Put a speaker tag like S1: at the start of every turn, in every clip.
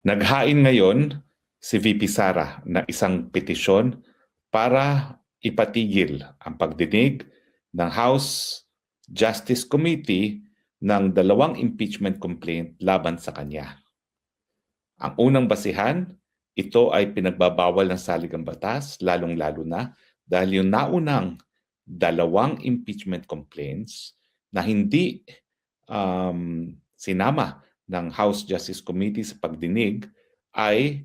S1: Naghain ngayon si VP Sara ng isang petisyon para ipatigil ang pagdinig ng House Justice Committee ng 2 impeachment complaint laban sa kanya. Ang unang basihan, ito ay pinagbabawal ng saligang batas, lalong-lalo na dahil yung naunang 2 impeachment complaints na hindi sinama ng House Justice Committee sa pagdinig ay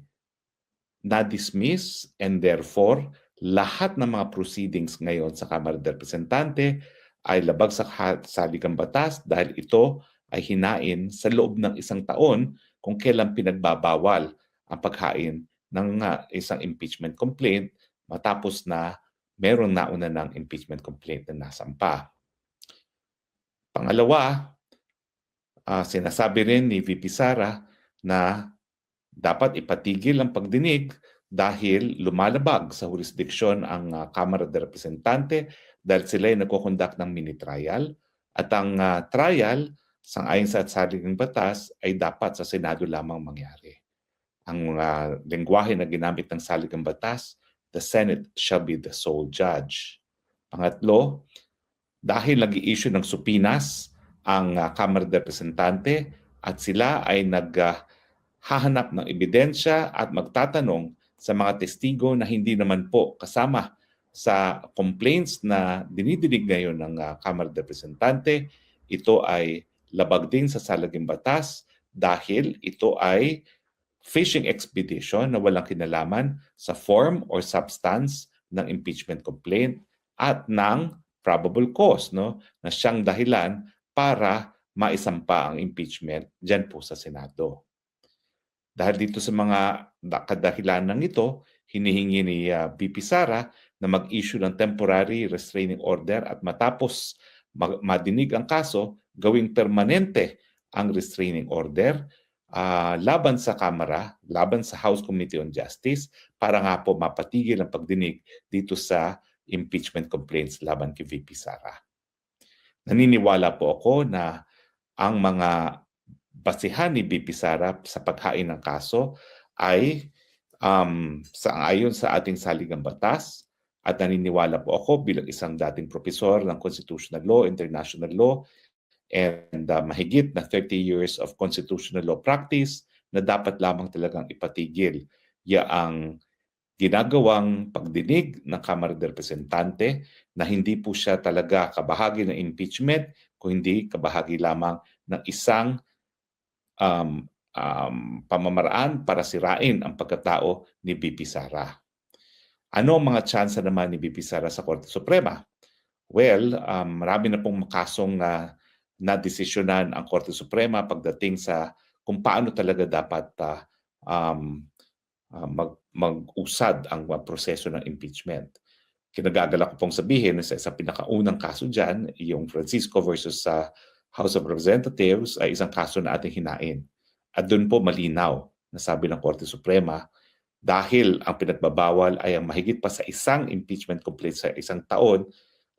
S1: na-dismiss, and therefore lahat ng mga proceedings ngayon sa Kamara de Representante ay labag sa saligang batas dahil ito ay hinain sa loob ng 1 taon kung kailan pinagbabawal ang paghain ng isang impeachment complaint matapos na meron nauna ng impeachment complaint na nasampa. Pangalawa, sinasabi rin ni VP Sara na dapat ipatigil ang pagdinig dahil lumalabag sa jurisdiksyon ang Kamara de Representante dahil sila ay nagkukondak ng mini-trial at ang trial sangayon sa saligang batas ay dapat sa Senado lamang mangyari. Ang lengguwahe na ginamit ng saligang batas, the Senate shall be the sole judge. Pangatlo, dahil nag-i-issue ng supinas ang Kamara de Representante at sila ay hahanap ng ebidensya at magtatanong sa mga testigo na hindi naman po kasama sa complaints na dinidinig ngayon ng Kamara de Representante, ito ay labag din sa saligang batas dahil ito ay fishing expedition na walang kinalaman sa form or substance ng impeachment complaint at ng probable cause na siyang dahilan para maisampa ang impeachment dyan po sa Senado. Dahil dito sa mga kadahilanan ito, hinihingi ni VP Sara na mag-issue ng temporary restraining order at matapos madinig ang kaso, gawing permanente ang restraining order laban sa Kamara, laban sa House Committee on Justice para nga po mapatigil ang pagdinig dito sa impeachment complaints laban kay VP Sara. Naniniwala po ako na ang mga basihan ni VP Sara sa paghain ng kaso ay ayon sa ating saligang batas at naniniwala po ako bilang isang dating profesor ng Constitutional Law, International Law, and mahigit na 30 years of constitutional law practice na dapat lamang talagang ipatigil yaang ginagawang pagdinig ng Kamara de Representante na hindi po siya talaga kabahagi ng impeachment, kung hindi kabahagi lamang ng isang pamamaraan para sirain ang pagkatao ni VP Sara. Ano ang mga tsansa naman ni VP Sara sa Korte Suprema? Well, marami na pong kasong na-desisyonan ang Korte Suprema pagdating sa kung paano talaga dapat mag-usad ang proseso ng impeachment. Kinagagala ko pong sabihin na sa pinakaunang kaso dyan, yung Francisco versus sa House of Representatives ay isang kaso na ating hinain. At doon po malinaw na sabi ng Korte Suprema, dahil ang pinagbabawal ay ang mahigit pa sa isang impeachment complaint sa 1 taon,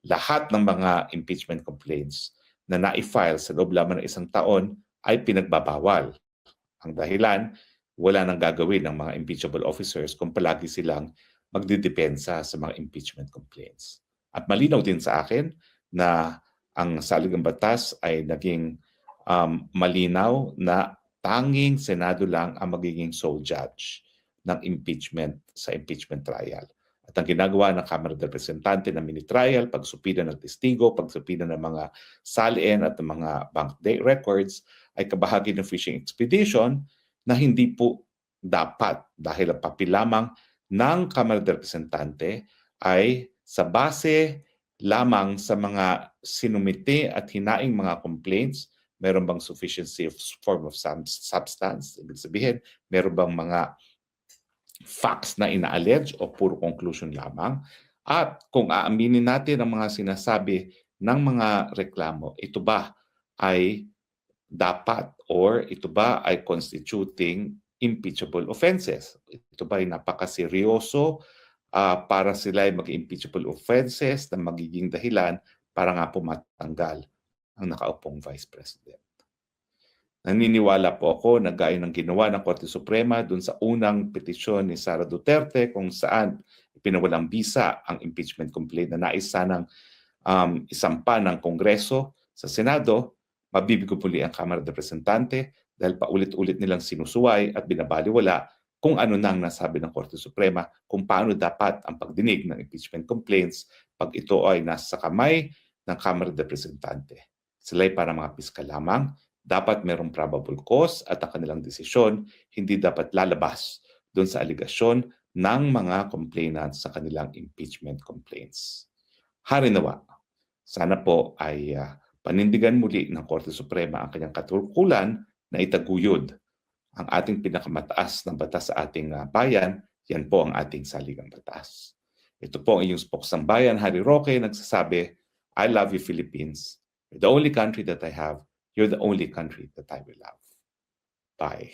S1: lahat ng mga impeachment complaints na na-file sa loob lamang ng 1 taon ay pinagbabawal. Ang dahilan, wala nang gagawin ng mga impeachable officers kung palagi silang magdidepensa sa mga impeachment complaints. At malinaw din sa akin na ang saligang batas ay naging malinaw na tanging Senado lang ang magiging sole judge ng impeachment sa impeachment trial. At ang ginagawa ng Kamara de Representante na mini-trial, pagsupina ng testigo, pagsupina ng mga salin at ng mga bank records ay kabahagi ng fishing expedition na hindi po dapat dahil ang papel lamang ng Kamara de Representante ay sa base lamang sa mga sinumite at hinaing mga complaints, meron bang sufficiency of form of substance? Ibig sabihin, meron bang mga facts na ina-allege o puro conclusion lamang? At kung aaminin natin ang mga sinasabi ng mga reklamo, ito ba ay dapat or ito ba ay constituting impeachable offenses? Ito ba ay napakaseryoso para sila ay mag-impeachable offenses na magiging dahilan para nga po matanggal ang nakaupong Vice President? Naniniwala po ako na gaya ng ginawa ng Korte Suprema dun sa unang petisyon ni Sara Duterte kung saan ipinawalang bisa ang impeachment complaint na nais sanang isampa ng Kongreso sa Senado, mabibigo muli ang Kamara de Representante dahil paulit-ulit nilang sinusuway at binabaliwala kung ano nang nasabi ng Korte Suprema kung paano dapat ang pagdinig ng impeachment complaints pag ito ay nasa kamay ng Kamara de Representante. Sila ay para mga piskal lamang, dapat merong probable cause at ang kanilang desisyon hindi dapat lalabas doon sa aligasyon ng mga complainants sa kanilang impeachment complaints. Harinawa, sana po ay panindigan muli ng Korte Suprema ang kanyang katungkulan na itaguyod ang ating pinakamataas na batas sa ating bayan, yan po ang ating saligang batas. Ito po ang inyong spoksang bayan, Harry Roque, nagsasabi, I love you, Philippines. You're the only country that I have. You're the only country that I will love. Bye.